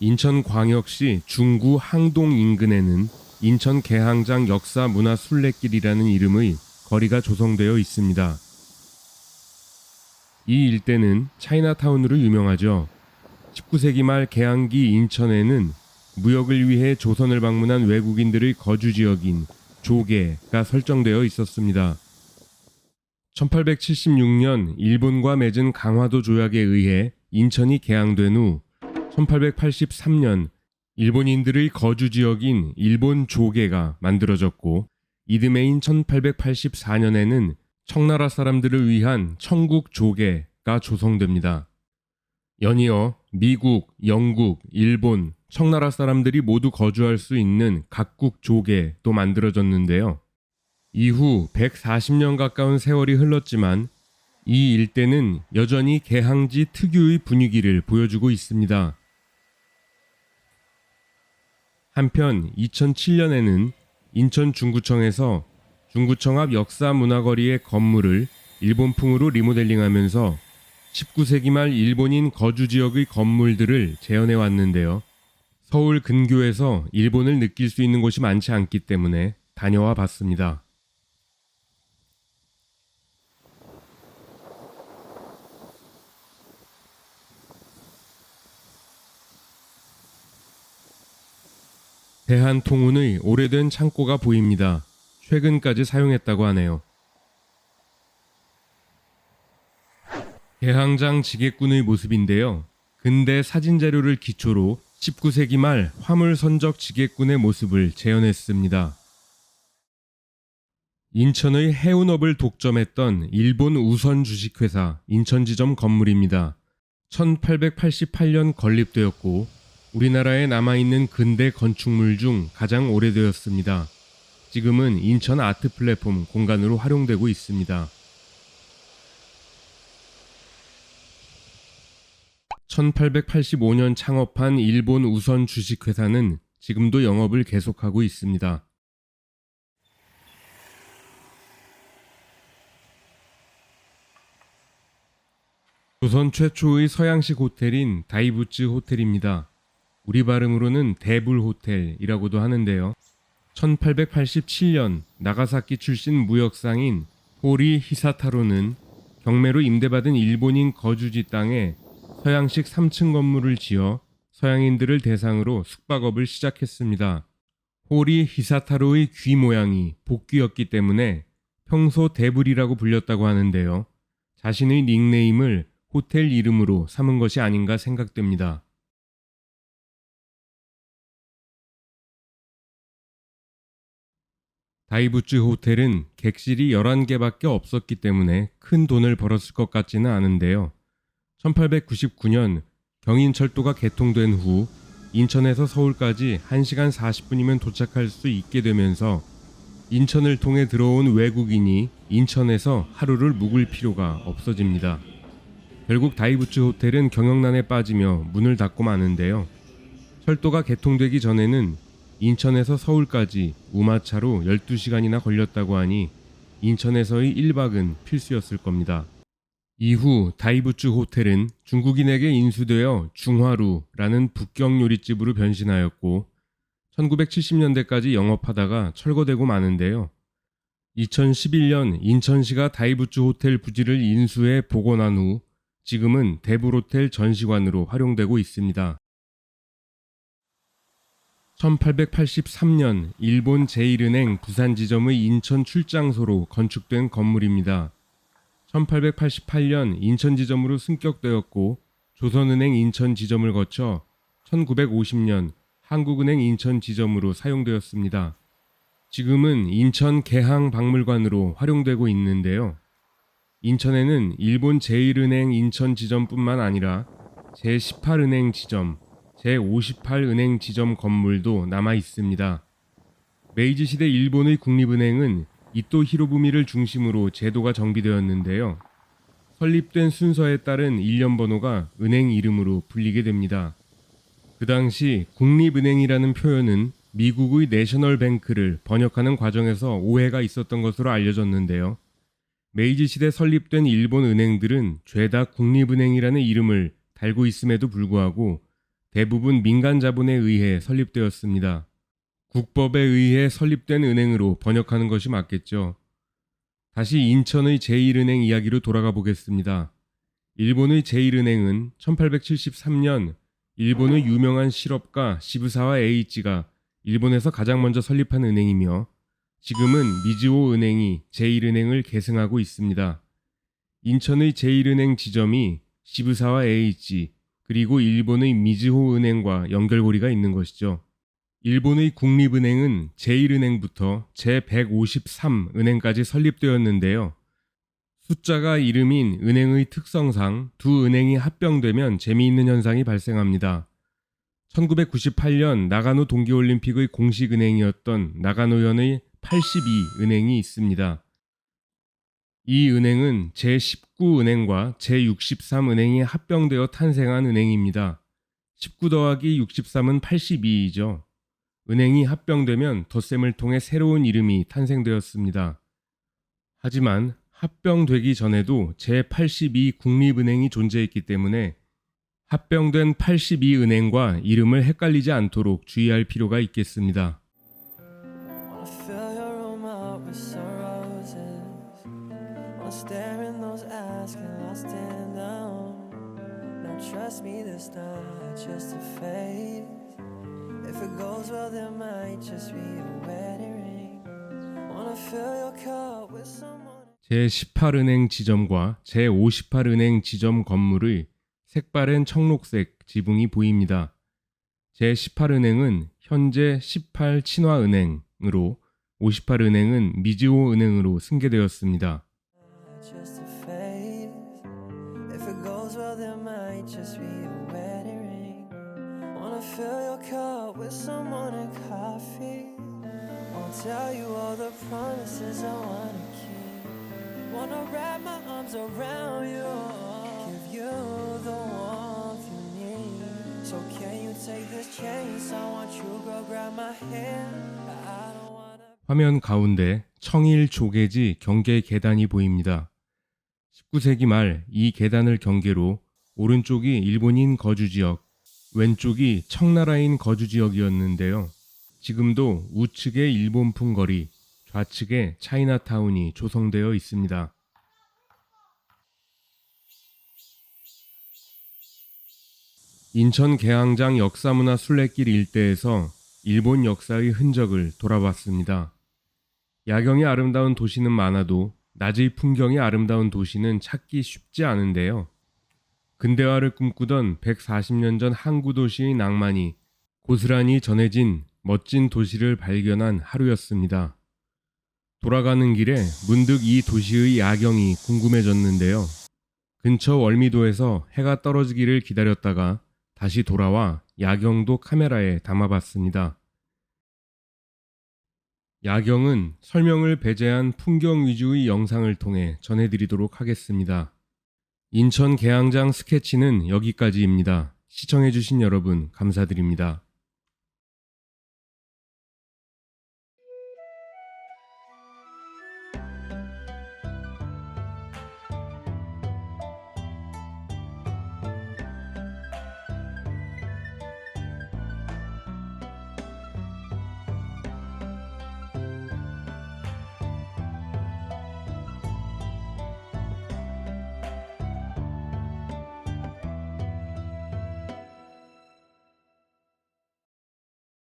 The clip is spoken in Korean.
인천광역시 중구 항동 인근에는 인천 개항장 역사 문화 순례길이라는 이름의 거리가 조성되어 있습니다. 이 일대는 차이나타운으로 유명하죠. 19세기 말 개항기 인천에는 무역을 위해 조선을 방문한 외국인들의 거주지역인 조계가 설정되어 있었습니다. 1876년 일본과 맺은 강화도 조약에 의해 인천이 개항된 후 1883년 일본인들의 거주지역인 일본 조계가 만들어졌고 이듬해인 1884년에는 청나라 사람들을 위한 청국 조계가 조성됩니다. 연이어 미국, 영국, 일본, 청나라 사람들이 모두 거주할 수 있는 각국 조계도 만들어졌는데요. 이후 140년 가까운 세월이 흘렀지만 이 일대는 여전히 개항지 특유의 분위기를 보여주고 있습니다. 한편 2007년에는 인천 중구청에서 중구청 앞 역사문화거리의 건물을 일본풍으로 리모델링하면서 19세기 말 일본인 거주지역의 건물들을 재현해 왔는데요. 서울 근교에서 일본을 느낄 수 있는 곳이 많지 않기 때문에 다녀와 봤습니다. 대한통운의 오래된 창고가 보입니다. 최근까지 사용했다고 하네요. 개항장 지게꾼의 모습인데요. 근대 사진 자료를 기초로 19세기 말 화물 선적 지게꾼의 모습을 재현했습니다. 인천의 해운업을 독점했던 일본 우선 주식회사 인천지점 건물입니다. 1888년 건립되었고 우리나라에 남아있는 근대 건축물 중 가장 오래되었습니다. 지금은 인천 아트 플랫폼 공간으로 활용되고 있습니다. 1885년 창업한 일본 우선 주식회사는 지금도 영업을 계속하고 있습니다. 조선 최초의 서양식 호텔인 다이부츠 호텔입니다. 우리 발음으로는 대불 호텔이라고도 하는데요. 1887년 나가사키 출신 무역상인 호리 히사타로는 경매로 임대받은 일본인 거주지 땅에 서양식 3층 건물을 지어 서양인들을 대상으로 숙박업을 시작했습니다. 호리 히사타로의 귀 모양이 복귀였기 때문에 평소 대불이라고 불렸다고 하는데요. 자신의 닉네임을 호텔 이름으로 삼은 것이 아닌가 생각됩니다. 다이부츠 호텔은 객실이 11개밖에 없었기 때문에 큰 돈을 벌었을 것 같지는 않은데요. 1899년 경인철도가 개통된 후 인천에서 서울까지 1시간 40분이면 도착할 수 있게 되면서 인천을 통해 들어온 외국인이 인천에서 하루를 묵을 필요가 없어집니다. 결국 다이부츠 호텔은 경영난에 빠지며 문을 닫고 마는데요. 철도가 개통되기 전에는 인천에서 서울까지 우마차로 12시간이나 걸렸다고 하니 인천에서의 1박은 필수였을 겁니다. 이후 다이부츠 호텔은 중국인에게 인수되어 중화루라는 북경 요리집으로 변신하였고 1970년대까지 영업하다가 철거되고 마는데요. 2011년 인천시가 다이부츠 호텔 부지를 인수해 복원한 후 지금은 대불호텔 전시관으로 활용되고 있습니다. 1883년 일본 제1은행 부산지점의 인천 출장소로 건축된 건물입니다. 1888년 인천지점으로 승격되었고 조선은행 인천지점을 거쳐 1950년 한국은행 인천지점으로 사용되었습니다. 지금은 인천 개항박물관으로 활용되고 있는데요. 인천에는 일본 제1은행 인천지점뿐만 아니라 제18은행 지점, 제58은행 지점 건물도 남아 있습니다. 메이지 시대 일본의 국립은행은 이토 히로부미를 중심으로 제도가 정비되었는데요. 설립된 순서에 따른 일련 번호가 은행 이름으로 불리게 됩니다. 그 당시 국립은행이라는 표현은 미국의 내셔널 뱅크를 번역하는 과정에서 오해가 있었던 것으로 알려졌는데요. 메이지 시대 설립된 일본 은행들은 죄다 국립은행이라는 이름을 달고 있음에도 불구하고 대부분 민간 자본에 의해 설립되었습니다. 국법에 의해 설립된 은행으로 번역하는 것이 맞겠죠. 다시 인천의 제1은행 이야기로 돌아가 보겠습니다. 일본의 제1은행은 1873년 일본의 유명한 실업가 시부사와 에이치가 일본에서 가장 먼저 설립한 은행이며 지금은 미즈호 은행이 제1은행을 계승하고 있습니다. 인천의 제1은행 지점이 시부사와 에이치 그리고 일본의 미즈호 은행과 연결고리가 있는 것이죠. 일본의 국립은행은 제1은행부터 제153 은행까지 설립되었는데요. 숫자가 이름인 은행의 특성상 두 은행이 합병되면 재미있는 현상이 발생합니다. 1998년 나가노 동계올림픽의 공식 은행이었던 나가노현의 82은행이 있습니다. 이 은행은 제19은행과 제63은행이 합병되어 탄생한 은행입니다. 19 더하기 63은 82이죠. 은행이 합병되면 덧셈을 통해 새로운 이름이 탄생되었습니다. 하지만 합병되기 전에도 제82 국립은행이 존재했기 때문에 합병된 82은행과 이름을 헷갈리지 않도록 주의할 필요가 있겠습니다. If it goes well, there might just be a wedding ring. Wanna fill your cup with someone. 제18은행 지점과 제58은행 지점 건물의 색바랜 청록색 지붕이 보입니다. 제18은행은 현재 18친화은행으로 58은행은 미즈호 은행으로 승계되었습니다. Just a phase. If it goes well, there might just be a wedding ring. Wanna fill your cup with someone and coffee. I'll tell you all the promises I wanna keep. Wanna wrap my arms around you, give you the warmth you need. So can you take this chance? I want you, girl, grab my hand. I don't wanna. 화면 가운데 청일 조개지 경계 계단이 보입니다. 19세기 말 이 계단을 경계로 오른쪽이 일본인 거주지역, 왼쪽이 청나라인 거주지역이었는데요. 지금도 우측에 일본풍 거리, 좌측에 차이나타운이 조성되어 있습니다. 인천 계양장 역사문화 순례길 일대에서 일본 역사의 흔적을 돌아봤습니다. 야경이 아름다운 도시는 많아도 낮의 풍경이 아름다운 도시는 찾기 쉽지 않은데요. 근대화를 꿈꾸던 140년 전 항구 도시의 낭만이 고스란히 전해진 멋진 도시를 발견한 하루였습니다. 돌아가는 길에 문득 이 도시의 야경이 궁금해졌는데요. 근처 월미도에서 해가 떨어지기를 기다렸다가 다시 돌아와 야경도 카메라에 담아봤습니다. 야경은 설명을 배제한 풍경 위주의 영상을 통해 전해드리도록 하겠습니다. 인천 계양장 스케치는 여기까지입니다. 시청해주신 여러분 감사드립니다.